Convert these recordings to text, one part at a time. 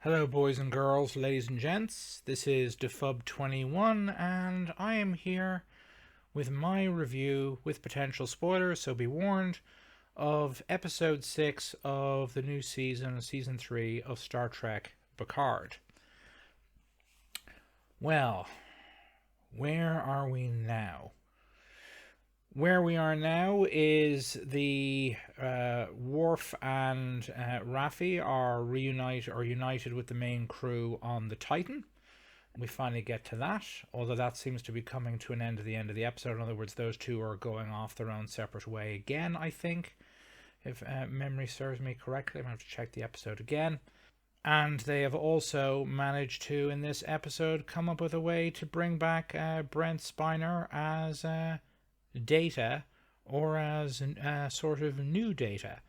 Hello, boys and girls, ladies and gents. This is Defub21, and I am here with my review with potential spoilers, so be warned, of episode 6 of the new season 3 of Star Trek Picard. Well, where are we now? Where we are now is the Worf and Raffi are united with the main crew on the Titan. We finally get to that, although that seems to be coming to an end at the end of the episode. In other words, those two are going off their own separate way again, I think, if memory serves me correctly. I'm going to have to check the episode again. And they have also managed to, in this episode, come up with a way to bring back Brent Spiner as Data, or as sort of new Data.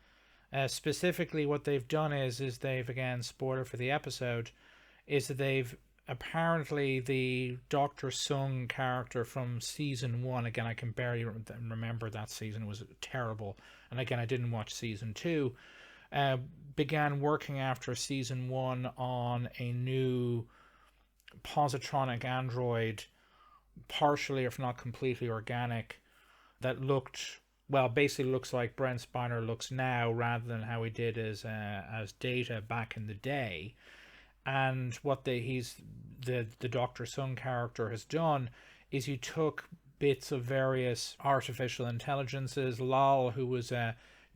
Specifically, what they've done is they've, again, spoiler for the episode, is that they've apparently the Dr. Sung character from season 1, again, I can barely remember that season, it was terrible, and again, I didn't watch season 2, began working after season 1 on a new positronic android, partially if not completely organic, that looked, well, basically looks like Brent Spiner looks now rather than how he did as Data back in the day. And what the Dr. Sun character has done is he took bits of various artificial intelligences. Lal, who was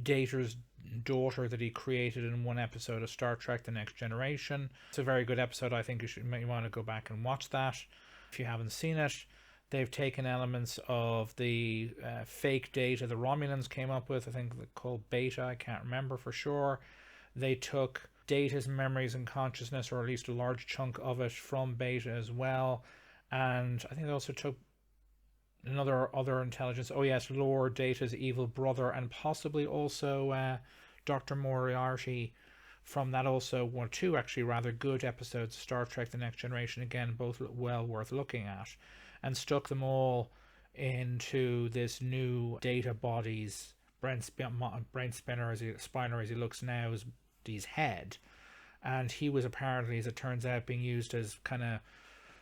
Data's daughter that he created in one episode of Star Trek The Next Generation. It's a very good episode. I think you want to go back and watch that if you haven't seen it. They've taken elements of the fake Data the Romulans came up with, I think called Beta, I can't remember for sure. They took Data's memories and consciousness, or at least a large chunk of it, from Beta as well. And I think they also took other intelligence. Oh yes, Lord, Data's evil brother, and possibly also Dr. Moriarty from that also. One or two actually rather good episodes of Star Trek The Next Generation, again both well worth looking at, and stuck them all into this new Data body's Brent Spiner as he looks now, is his head. And he was apparently, as it turns out, being used as kind of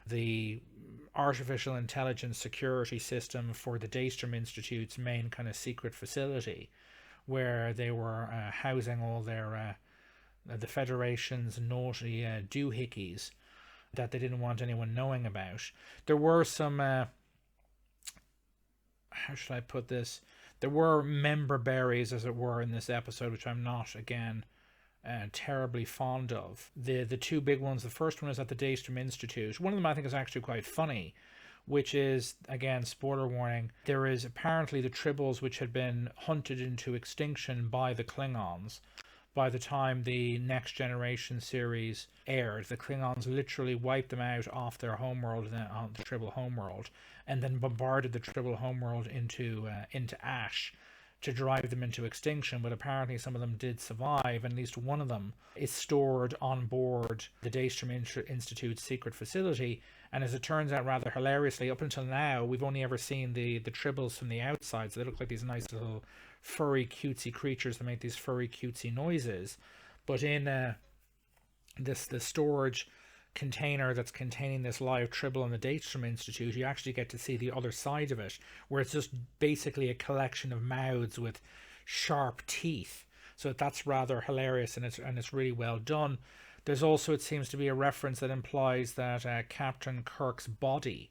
the artificial intelligence security system for the Daystrom Institute's main kind of secret facility, where they were housing all their the Federation's naughty doohickeys that they didn't want anyone knowing about. There were some how should I put this, there were member berries, as it were, in this episode, which I'm not, again, terribly fond of. The two big ones, the first one is at the Daystrom Institute. One of them I think is actually quite funny, which is, again, spoiler warning, there is apparently the Tribbles, which had been hunted into extinction by the Klingons. By the time the Next Generation series aired, the Klingons literally wiped them out off their homeworld, on the Tribble homeworld, and then bombarded the Tribble homeworld into ash to drive them into extinction. But apparently some of them did survive, and at least one of them is stored on board the Daystrom Institute's secret facility. And as it turns out, rather hilariously, up until now, we've only ever seen the Tribbles from the outside, so they look like these nice little furry cutesy creatures that make these furry cutesy noises. But in the storage container that's containing this live Tribble in the Daystrom Institute, you actually get to see the other side of it, where it's just basically a collection of mouths with sharp teeth. So that's rather hilarious, and it's really well done. There's also, it seems to be, a reference that implies that Captain Kirk's body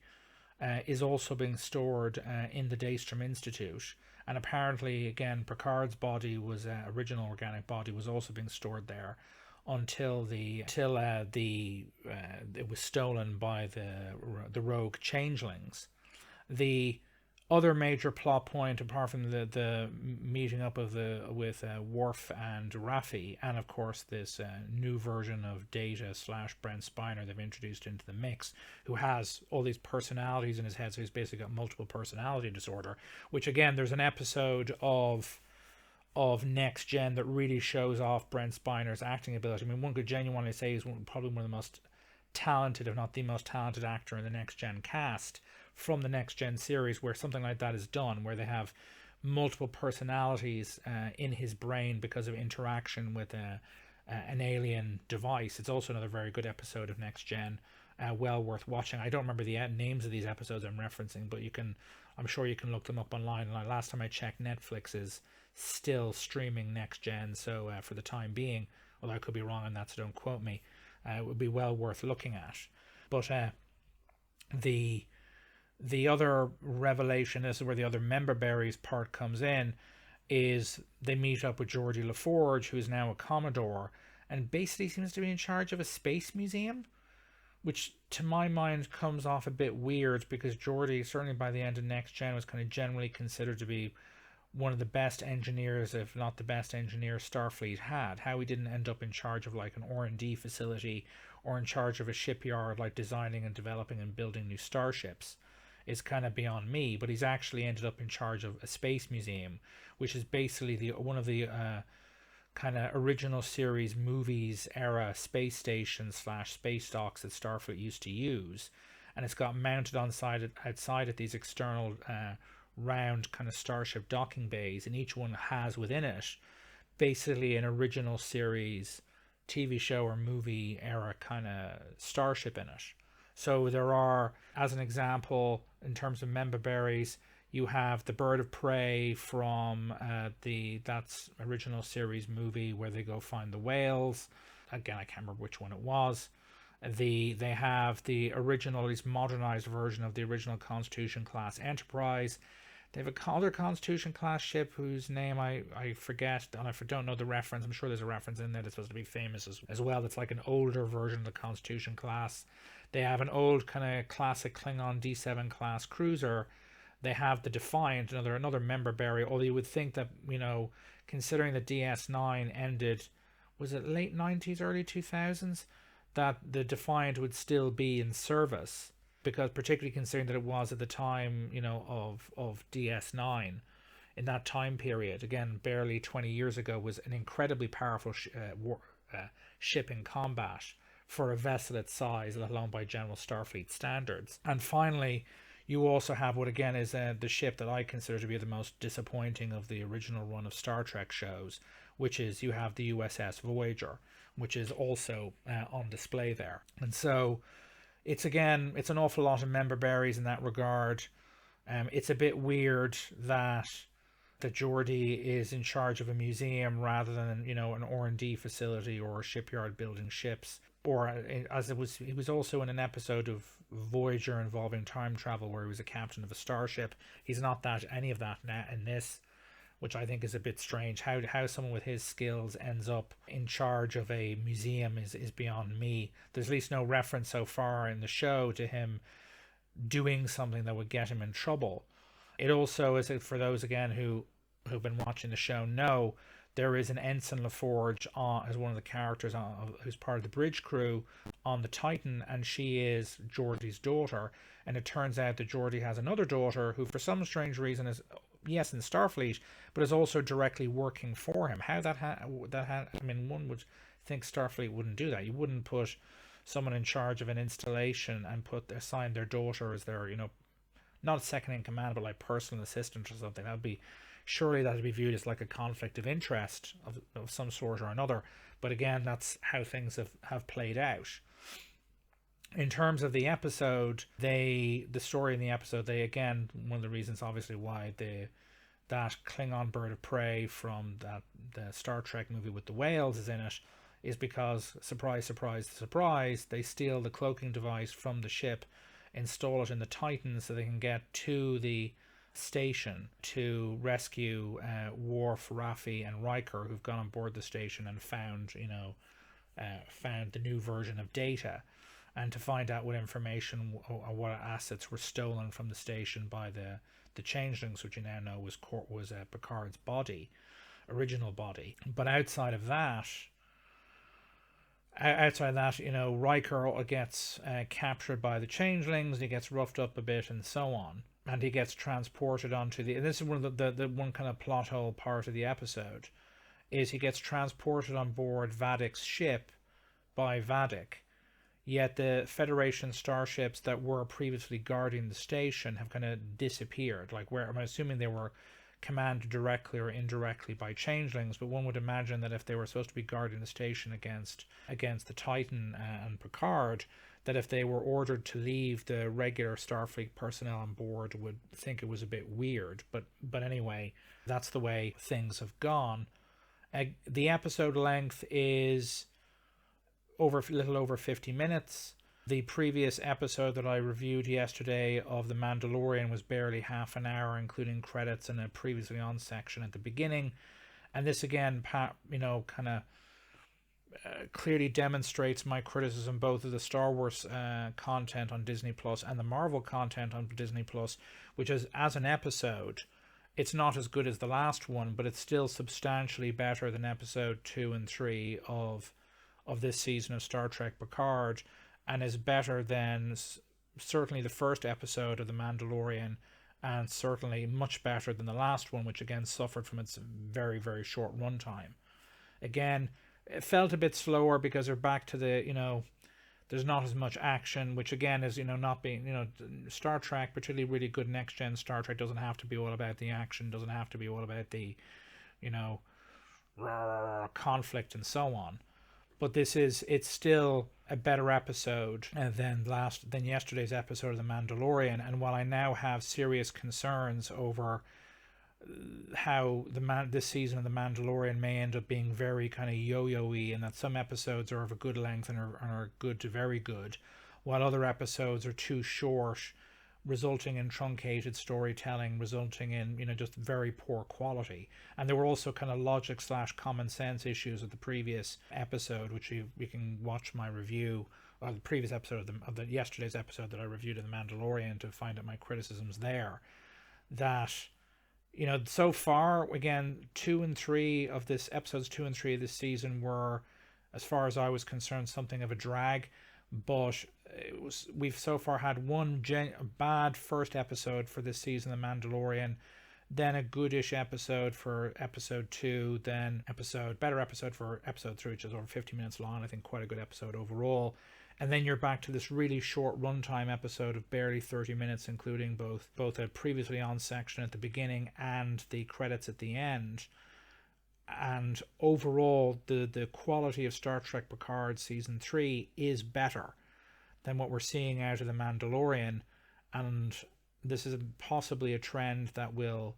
is also being stored in the Daystrom Institute. And apparently, again, Picard's body was original organic body was also being stored there until it was stolen by the rogue changelings. The other major plot point, apart from the meeting up with Worf and Raffi, and of course this new version of Data / Brent Spiner they've introduced into the mix, who has all these personalities in his head, so he's basically got multiple personality disorder, which, again, there's an episode of Next Gen that really shows off Brent Spiner's acting ability. I mean, one could genuinely say he's probably one of the most talented, if not the most talented actor in the Next Gen cast from the Next Gen series, where something like that is done, where they have multiple personalities in his brain because of interaction with an alien device. It's also another very good episode of Next Gen, well worth watching. I don't remember the names of these episodes I'm referencing, but I'm sure you can look them up online. And last time I checked, Netflix is still streaming Next Gen, so for the time being, although I could be wrong on that, so don't quote me, it would be well worth looking at. But the other revelation, this is where the other member berries part comes in, is they meet up with Geordi LaForge, who is now a Commodore, and basically seems to be in charge of a space museum, which to my mind comes off a bit weird, because Geordi, certainly by the end of Next Gen, was kind of generally considered to be one of the best engineers, if not the best engineer Starfleet had. How he didn't end up in charge of like an R&D facility or in charge of a shipyard, like designing and developing and building new starships, is kind of beyond me. But he's actually ended up in charge of a space museum, which is basically one of the kind of original series movies era space stations / space docks that Starfleet used to use, and it's got mounted outside at these external round kind of starship docking bays, and each one has within it basically an original series TV show or movie era kind of starship in it. So there are, as an example, in terms of member berries, you have the Bird of Prey from that's original series movie where they go find the whales. Again, I can't remember which one it was. They have the original, at least modernized version of the original Constitution class Enterprise. They have other Constitution class ship whose name I forget, and I don't know the reference. I'm sure there's a reference in there that's supposed to be famous as well. That's like an older version of the Constitution class. They have an old kind of classic Klingon D7 class cruiser. They have the Defiant, another member berry, although you would think that, considering that DS9 ended, was it late 90s, early 2000s, that the Defiant would still be in service, because particularly considering that it was at the time, of DS9, in that time period, again, barely 20 years ago, was an incredibly powerful ship in combat for a vessel its size, let alone by general Starfleet standards. And finally, you also have what again is the ship that I consider to be the most disappointing of the original run of Star Trek shows, which is you have the USS Voyager, which is also on display there. And so it's an awful lot of member berries in that regard. It's a bit weird that Geordi is in charge of a museum rather than an R&D facility or a shipyard building ships. Or as he was also in an episode of Voyager involving time travel where he was a captain of a starship. He's not any of that in this, which I think is a bit strange. How someone with his skills ends up in charge of a museum is beyond me. There's at least no reference so far in the show to him doing something that would get him in trouble. It also is, for those again who've been watching the show know, there is an Ensign LaForge as one of the characters who's part of the bridge crew on the Titan, and she is Geordi's daughter. And it turns out that Geordi has another daughter who, for some strange reason, is yes in Starfleet, but is also directly working for him. How one would think Starfleet wouldn't do that. You wouldn't put someone in charge of an installation and assign their daughter as their not a second in command, but like personal assistant or something. Surely that would be viewed as like a conflict of interest of some sort or another. But again, that's how things have played out. In terms of the episode, the story in the episode, one of the reasons obviously why that Klingon Bird of Prey from the Star Trek movie with the whales is in it, is because, surprise, surprise, surprise, they steal the cloaking device from the ship, install it in the Titan so they can get to the station to rescue Worf, Raffi, and Riker, who've gone on board the station and found the new version of Data, and to find out what information or what assets were stolen from the station by the changelings, which you now know was Picard's original body. But outside of that, Riker gets captured by the changelings. He gets roughed up a bit and so on. And he gets transported onto and this is one of the one kind of plot hole part of the episode, is he gets transported on board Vadic's ship by Vadic, yet the Federation starships that were previously guarding the station have kind of disappeared. Like, where I'm assuming they were commanded directly or indirectly by changelings, but one would imagine that if they were supposed to be guarding the station against the Titan and Picard, that if they were ordered to leave, the regular Starfleet personnel on board would think it was a bit weird. But anyway, that's the way things have gone. The episode length is a little over 50 minutes. The previous episode that I reviewed yesterday of The Mandalorian was barely half an hour, including credits and a previously on section at the beginning. And this again, kind of clearly demonstrates my criticism both of the Star Wars content on Disney Plus and the Marvel content on Disney Plus, which is, as an episode, it's not as good as the last one, but it's still substantially better than episode 2 and 3 of this season of Star Trek Picard, and is better than certainly the first episode of The Mandalorian, and certainly much better than the last one, which again suffered from its very, very short runtime. Again, it felt a bit slower because they're back to the, there's not as much action, which again is, not being, Star Trek, particularly really good next-gen Star Trek, doesn't have to be all about the action, doesn't have to be all about the, conflict and so on. But it's still a better episode than yesterday's episode of The Mandalorian. And while I now have serious concerns over how this season of The Mandalorian may end up being very kind of yo-yo-y, and that some episodes are of a good length and are good to very good, while other episodes are too short, resulting in truncated storytelling, resulting in just very poor quality. And there were also kind of logic / common sense issues with the previous episode, which you can watch my review, or the previous episode of the yesterday's episode that I reviewed of The Mandalorian to find out my criticisms there. That so far, again, episodes 2 and 3 of this season were, as far as I was concerned, something of a drag. But we've so far had one bad first episode for this season, The Mandalorian, then a goodish episode for episode 2, then better episode for episode 3, which is over 50 minutes long. I think quite a good episode overall. And then you're back to this really short runtime episode of barely 30 minutes, including both a previously on section at the beginning and the credits at the end. And overall, the quality of Star Trek Picard Season 3 is better than what we're seeing out of The Mandalorian. And this is possibly a trend that will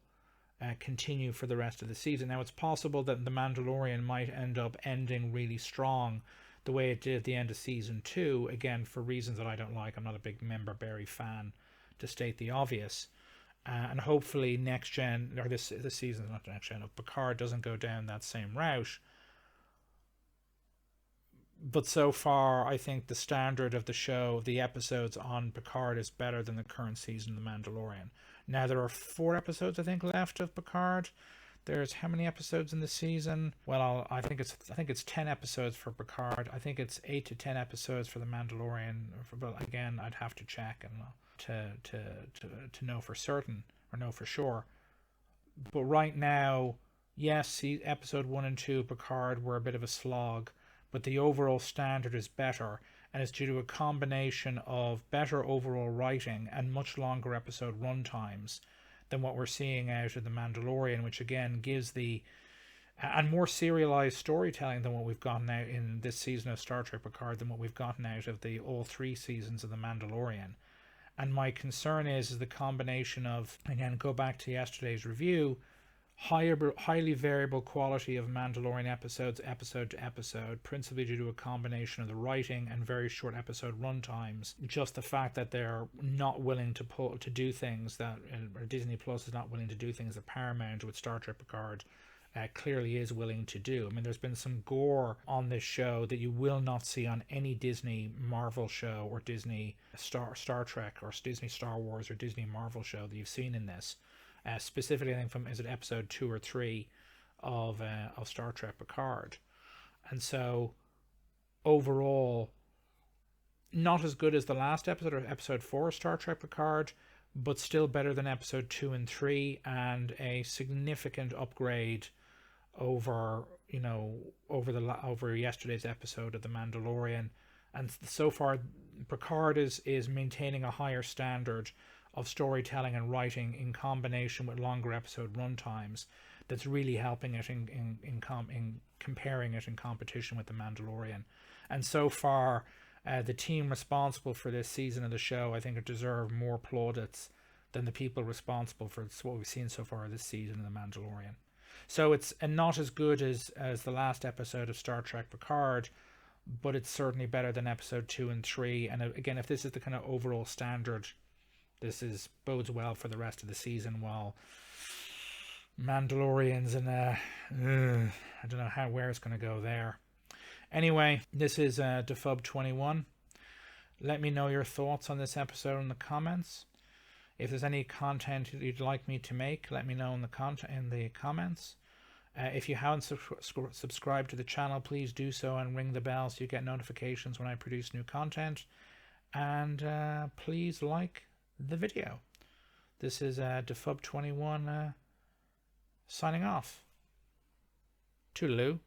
continue for the rest of the season. Now, it's possible that The Mandalorian might end up ending really strong the way it did at the end of Season 2, again, for reasons that I don't like. I'm not a big Member Berry fan, to state the obvious. And hopefully next gen, or this season, not next gen, of Picard doesn't go down that same route. But so far, I think the standard of the show, the episodes on Picard, is better than the current season of The Mandalorian. Now, there are 4 episodes, I think, left of Picard. There's how many episodes in the season? Well, I think it's 10 episodes for Picard. I think it's 8 to 10 episodes for The Mandalorian. But again, I'd have to check and to know for certain, or know for sure. But right now, yes, episode 1 and 2 Picard were a bit of a slog, but the overall standard is better, and it's due to a combination of better overall writing and much longer episode runtimes than what we're seeing out of The Mandalorian, which again gives and more serialized storytelling than what we've gotten out in this season of Star Trek Picard, than what we've gotten out of all 3 seasons of The Mandalorian. And my concern is the combination of, again, go back to yesterday's review, highly variable quality of Mandalorian episodes, episode to episode, principally due to a combination of the writing and very short episode runtimes. Just the fact that they're not willing to do things that, or Disney Plus is not willing to do things that Paramount with Star Trek Picard clearly is willing to do. I mean, there's been some gore on this show that you will not see on any Disney Marvel show or Disney Star Trek or Disney Star Wars or Disney Marvel show that you've seen in this. Specifically, I think from episode 2 or 3 of Star Trek Picard. And so overall, not as good as the last episode, or episode 4 of Star Trek Picard, but still better than episode 2 and 3, and a significant upgrade over yesterday's episode of The Mandalorian. And so far, Picard is maintaining a higher standard of storytelling and writing in combination with longer episode runtimes that's really helping it in comparing it in competition with The Mandalorian. And so far, the team responsible for this season of the show, I think, it deserve more plaudits than the people responsible for what we've seen so far this season of The Mandalorian. So it's not as good as the last episode of Star Trek Picard, but it's certainly better than episode 2 and 3. And again, if this is the kind of overall standard, this bodes well for the rest of the season, while Mandalorians and I don't know where it's going to go there. Anyway, this is Defub21. Let me know your thoughts on this episode in the comments. If there's any content you'd like me to make, let me know in the comments. If you haven't subscribed to the channel, please do so and ring the bell so you get notifications when I produce new content. And please like the video. This is Defub21 signing off. Toodaloo.